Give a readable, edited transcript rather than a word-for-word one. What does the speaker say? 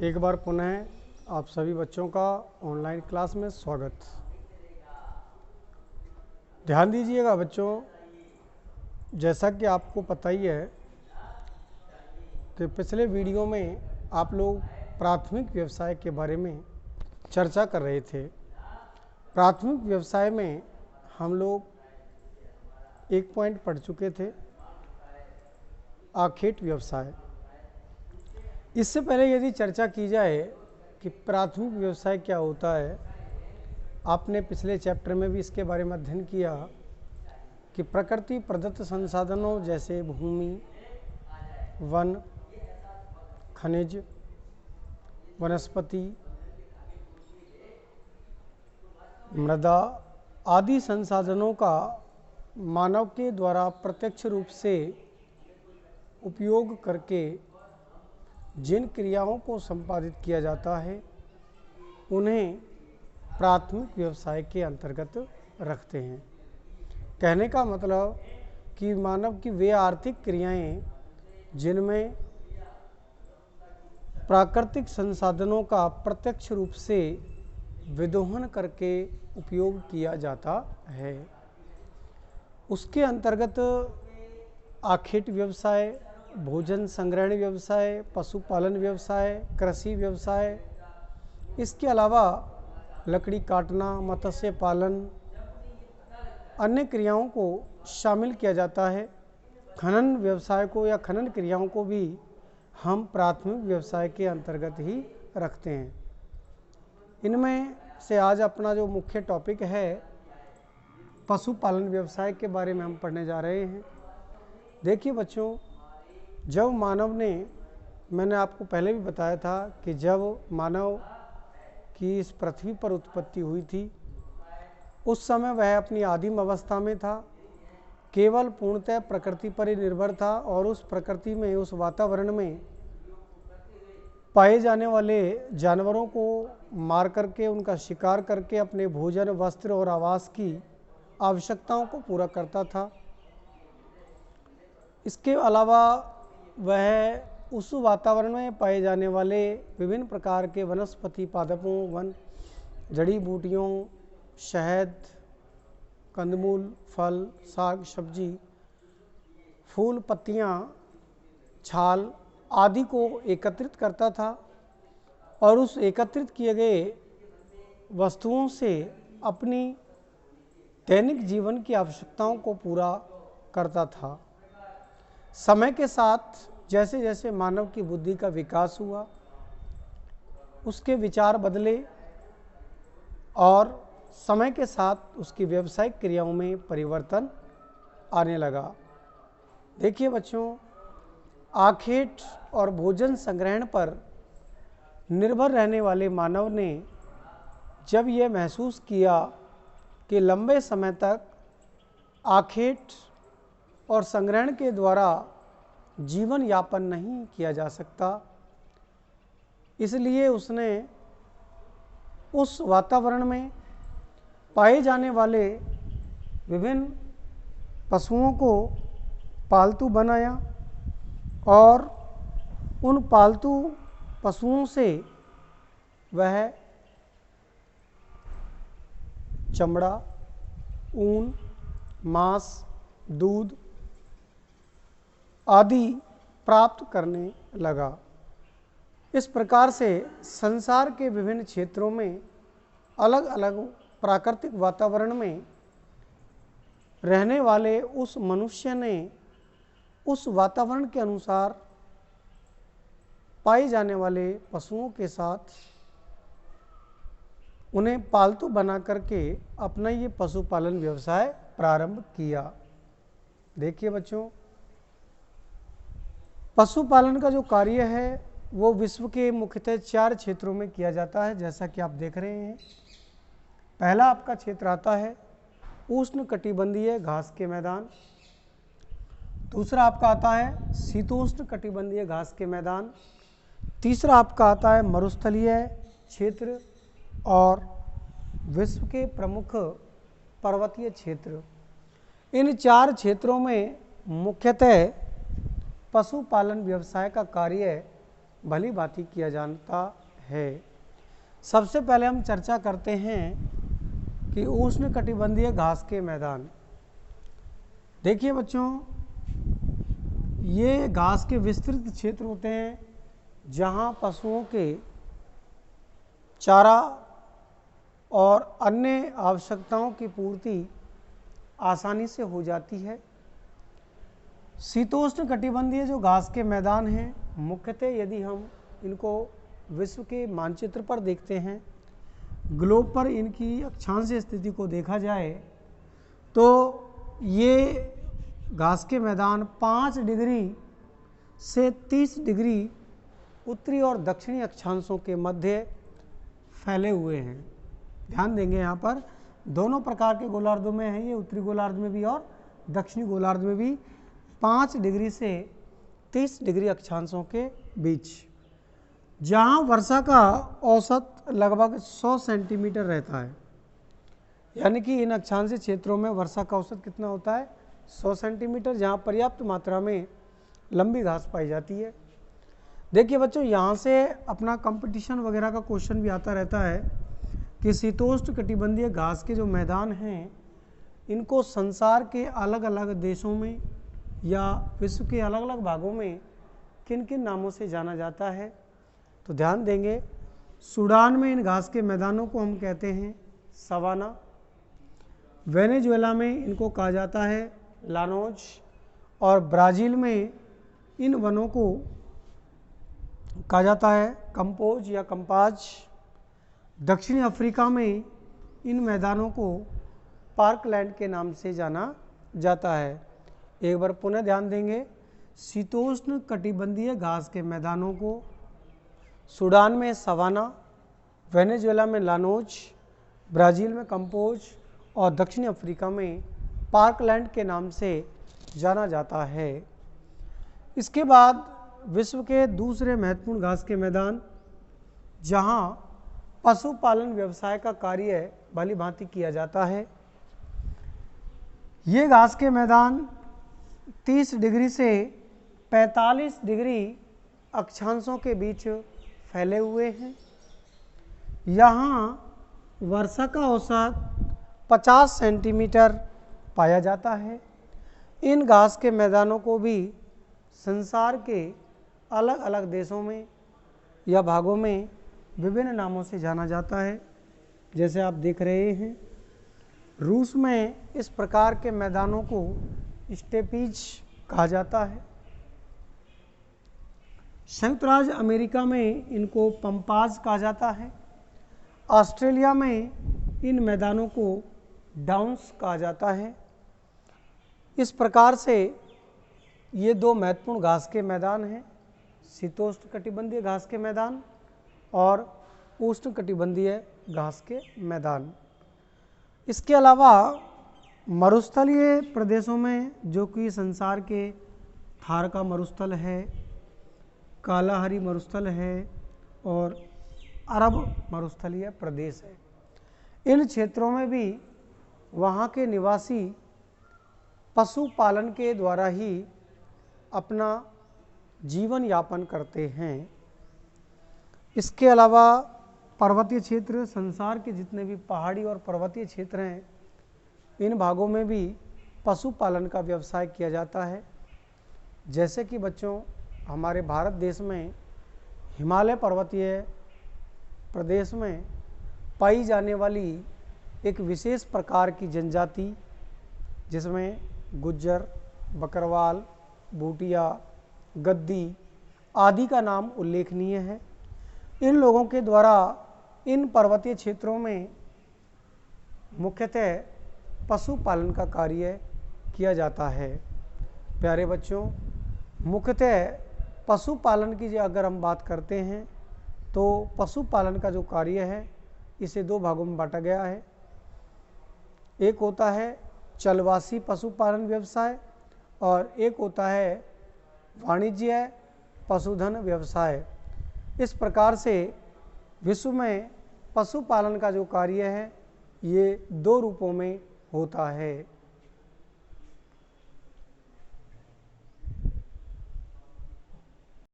एक बार पुनः आप सभी बच्चों का ऑनलाइन क्लास में स्वागत। ध्यान दीजिएगा बच्चों, जैसा कि आपको पता ही है कि पिछले वीडियो में आप लोग प्राथमिक व्यवसाय के बारे में चर्चा कर रहे थे। प्राथमिक व्यवसाय में हम लोग एक पॉइंट पढ़ चुके थे, आखेट व्यवसाय। इससे पहले यदि चर्चा की जाए कि प्राथमिक व्यवसाय क्या होता है, आपने पिछले चैप्टर में भी इसके बारे में अध्ययन किया कि प्रकृति प्रदत्त संसाधनों जैसे भूमि, वन, खनिज, वनस्पति, मृदा आदि संसाधनों का मानव के द्वारा प्रत्यक्ष रूप से उपयोग करके जिन क्रियाओं को संपादित किया जाता है उन्हें प्राथमिक व्यवसाय के अंतर्गत रखते हैं। कहने का मतलब कि मानव की वे आर्थिक क्रियाएं जिनमें प्राकृतिक संसाधनों का प्रत्यक्ष रूप से विदोहन करके उपयोग किया जाता है, उसके अंतर्गत आखेट व्यवसाय, भोजन संग्रहण व्यवसाय, पशुपालन व्यवसाय, कृषि व्यवसाय, इसके अलावा लकड़ी काटना, मत्स्य पालन, अन्य क्रियाओं को शामिल किया जाता है। खनन व्यवसाय को या खनन क्रियाओं को भी हम प्राथमिक व्यवसाय के अंतर्गत ही रखते हैं। इनमें से आज अपना जो मुख्य टॉपिक है पशुपालन व्यवसाय के बारे में हम पढ़ने जा रहे हैं। देखिए बच्चों, जब मानव ने, मैंने आपको पहले भी बताया था कि जब मानव की इस पृथ्वी पर उत्पत्ति हुई थी उस समय वह अपनी आदिम अवस्था में था, केवल पूर्णतः प्रकृति पर ही निर्भर था और उस प्रकृति में, उस वातावरण में पाए जाने वाले जानवरों को मार करके, उनका शिकार करके अपने भोजन, वस्त्र और आवास की आवश्यकताओं को पूरा करता था। इसके अलावा वह उस वातावरण में पाए जाने वाले विभिन्न प्रकार के वनस्पति पादपों, जड़ी बूटियों, शहद, कंदमूल, फल, साग सब्जी, फूल, पत्तियां, छाल आदि को एकत्रित करता था और उस एकत्रित किए गए वस्तुओं से अपनी दैनिक जीवन की आवश्यकताओं को पूरा करता था। समय के साथ जैसे जैसे मानव की बुद्धि का विकास हुआ, उसके विचार बदले और समय के साथ उसकी व्यावसायिक क्रियाओं में परिवर्तन आने लगा। देखिए बच्चों, आखेट और भोजन संग्रहण पर निर्भर रहने वाले मानव ने जब यह महसूस किया कि लंबे समय तक आखेट और संग्रहण के द्वारा जीवन यापन नहीं किया जा सकता, इसलिए उसने उस वातावरण में पाए जाने वाले विभिन्न पशुओं को पालतू बनाया और उन पालतू पशुओं से वह चमड़ा, ऊन, मांस, दूध आदि प्राप्त करने लगा। इस प्रकार से संसार के विभिन्न क्षेत्रों में अलग अलग प्राकृतिक वातावरण में रहने वाले उस मनुष्य ने उस वातावरण के अनुसार पाए जाने वाले पशुओं के साथ उन्हें पालतू बना करके अपना ये पशुपालन व्यवसाय प्रारंभ किया। देखिए बच्चों, पशुपालन का जो कार्य है वो विश्व के मुख्यतः 4 क्षेत्रों में किया जाता है, जैसा कि आप देख रहे हैं। पहला आपका क्षेत्र आता है उष्ण कटिबंधीय घास के मैदान। दूसरा आपका आता है शीतोष्ण कटिबंधीय घास के मैदान। तीसरा आपका आता है मरुस्थलीय क्षेत्र और विश्व के प्रमुख पर्वतीय क्षेत्र। इन 4 क्षेत्रों में मुख्यतः पशुपालन व्यवसाय का कार्य भली भांति किया जाता है। सबसे पहले हम चर्चा करते हैं कि उष्णकटिबंधीय घास के मैदान। देखिए बच्चों, ये घास के विस्तृत क्षेत्र होते हैं जहाँ पशुओं के चारा और अन्य आवश्यकताओं की पूर्ति आसानी से हो जाती है। शीतोष्ण कटिबंधीय जो घास के मैदान हैं, मुख्यतः यदि हम इनको विश्व के मानचित्र पर देखते हैं, ग्लोब पर इनकी अक्षांश स्थिति को देखा जाए तो ये घास के मैदान 5 डिग्री से 30 डिग्री उत्तरी और दक्षिणी अक्षांशों के मध्य फैले हुए हैं। ध्यान देंगे, यहाँ पर दोनों प्रकार के गोलार्धों में है ये, उत्तरी गोलार्ध में भी और दक्षिणी गोलार्ध में भी 5 डिग्री से 30 डिग्री अक्षांशों के बीच, जहाँ वर्षा का औसत लगभग 100 सेंटीमीटर रहता है। यानी कि इन अक्षांशीय क्षेत्रों में वर्षा का औसत कितना होता है? 100 सेंटीमीटर, जहाँ पर्याप्त मात्रा में लंबी घास पाई जाती है। देखिए बच्चों, यहाँ से अपना कंपटीशन वगैरह का क्वेश्चन भी आता रहता है कि शीतोष्ण कटिबंधीय घास के जो मैदान हैं, इनको संसार के अलग अलग देशों में या विश्व के अलग अलग भागों में किन किन नामों से जाना जाता है। तो ध्यान देंगे, सूडान में इन घास के मैदानों को हम कहते हैं सवाना, वेनेजुएला में इनको कहा जाता है लानोज, और ब्राज़ील में इन वनों को कहा जाता है कंपोज या कंपाज। दक्षिणी अफ्रीका में इन मैदानों को पार्कलैंड के नाम से जाना जाता है। एक बार पुनः ध्यान देंगे, शीतोष्ण कटिबंधीय घास के मैदानों को सूडान में सवाना, वेनेजुएला में लानोज, ब्राज़ील में कंपोज और दक्षिणी अफ्रीका में पार्कलैंड के नाम से जाना जाता है। इसके बाद विश्व के दूसरे महत्वपूर्ण घास के मैदान, जहां पशुपालन व्यवसाय का कार्य भली भांति किया जाता है, ये घास के मैदान 30 डिग्री से 45 डिग्री अक्षांशों के बीच फैले हुए हैं। यहाँ वर्षा का औसत 50 सेंटीमीटर पाया जाता है। इन घास के मैदानों को भी संसार के अलग अलग देशों में या भागों में विभिन्न नामों से जाना जाता है। जैसे आप देख रहे हैं, रूस में इस प्रकार के मैदानों को स्टेपीज कहा जाता है। संयुक्त राज्य अमेरिका में इनको पंपाज कहा जाता है। ऑस्ट्रेलिया में इन मैदानों को डाउन्स कहा जाता है। इस प्रकार से ये दो महत्वपूर्ण घास के मैदान हैं, शीतोष्ण कटिबंधीय घास के मैदान और उष्ण कटिबंधीय घास के मैदान। इसके अलावा मरुस्थलीय प्रदेशों में, जो कि संसार के थार का मरुस्थल है, कालाहारी मरुस्थल है और अरब मरुस्थलीय प्रदेश है, इन क्षेत्रों में भी वहाँ के निवासी पशुपालन के द्वारा ही अपना जीवन यापन करते हैं। इसके अलावा पर्वतीय क्षेत्र, संसार के जितने भी पहाड़ी और पर्वतीय क्षेत्र हैं, इन भागों में भी पशुपालन का व्यवसाय किया जाता है। जैसे कि बच्चों, हमारे भारत देश में हिमालय पर्वतीय प्रदेश में पाई जाने वाली एक विशेष प्रकार की जनजाति, जिसमें गुज्जर, बकरवाल, भूटिया, गद्दी आदि का नाम उल्लेखनीय है। इन लोगों के द्वारा इन पर्वतीय क्षेत्रों में मुख्यतः पशुपालन का कार्य किया जाता है। प्यारे बच्चों, मुख्यतः पशुपालन की अगर हम बात करते हैं तो पशुपालन का जो कार्य है, इसे दो भागों में बांटा गया है। एक होता है चलवासी पशुपालन व्यवसाय और एक होता है वाणिज्य पशुधन व्यवसाय। इस प्रकार से विश्व में पशुपालन का जो कार्य है, ये दो रूपों में होता है।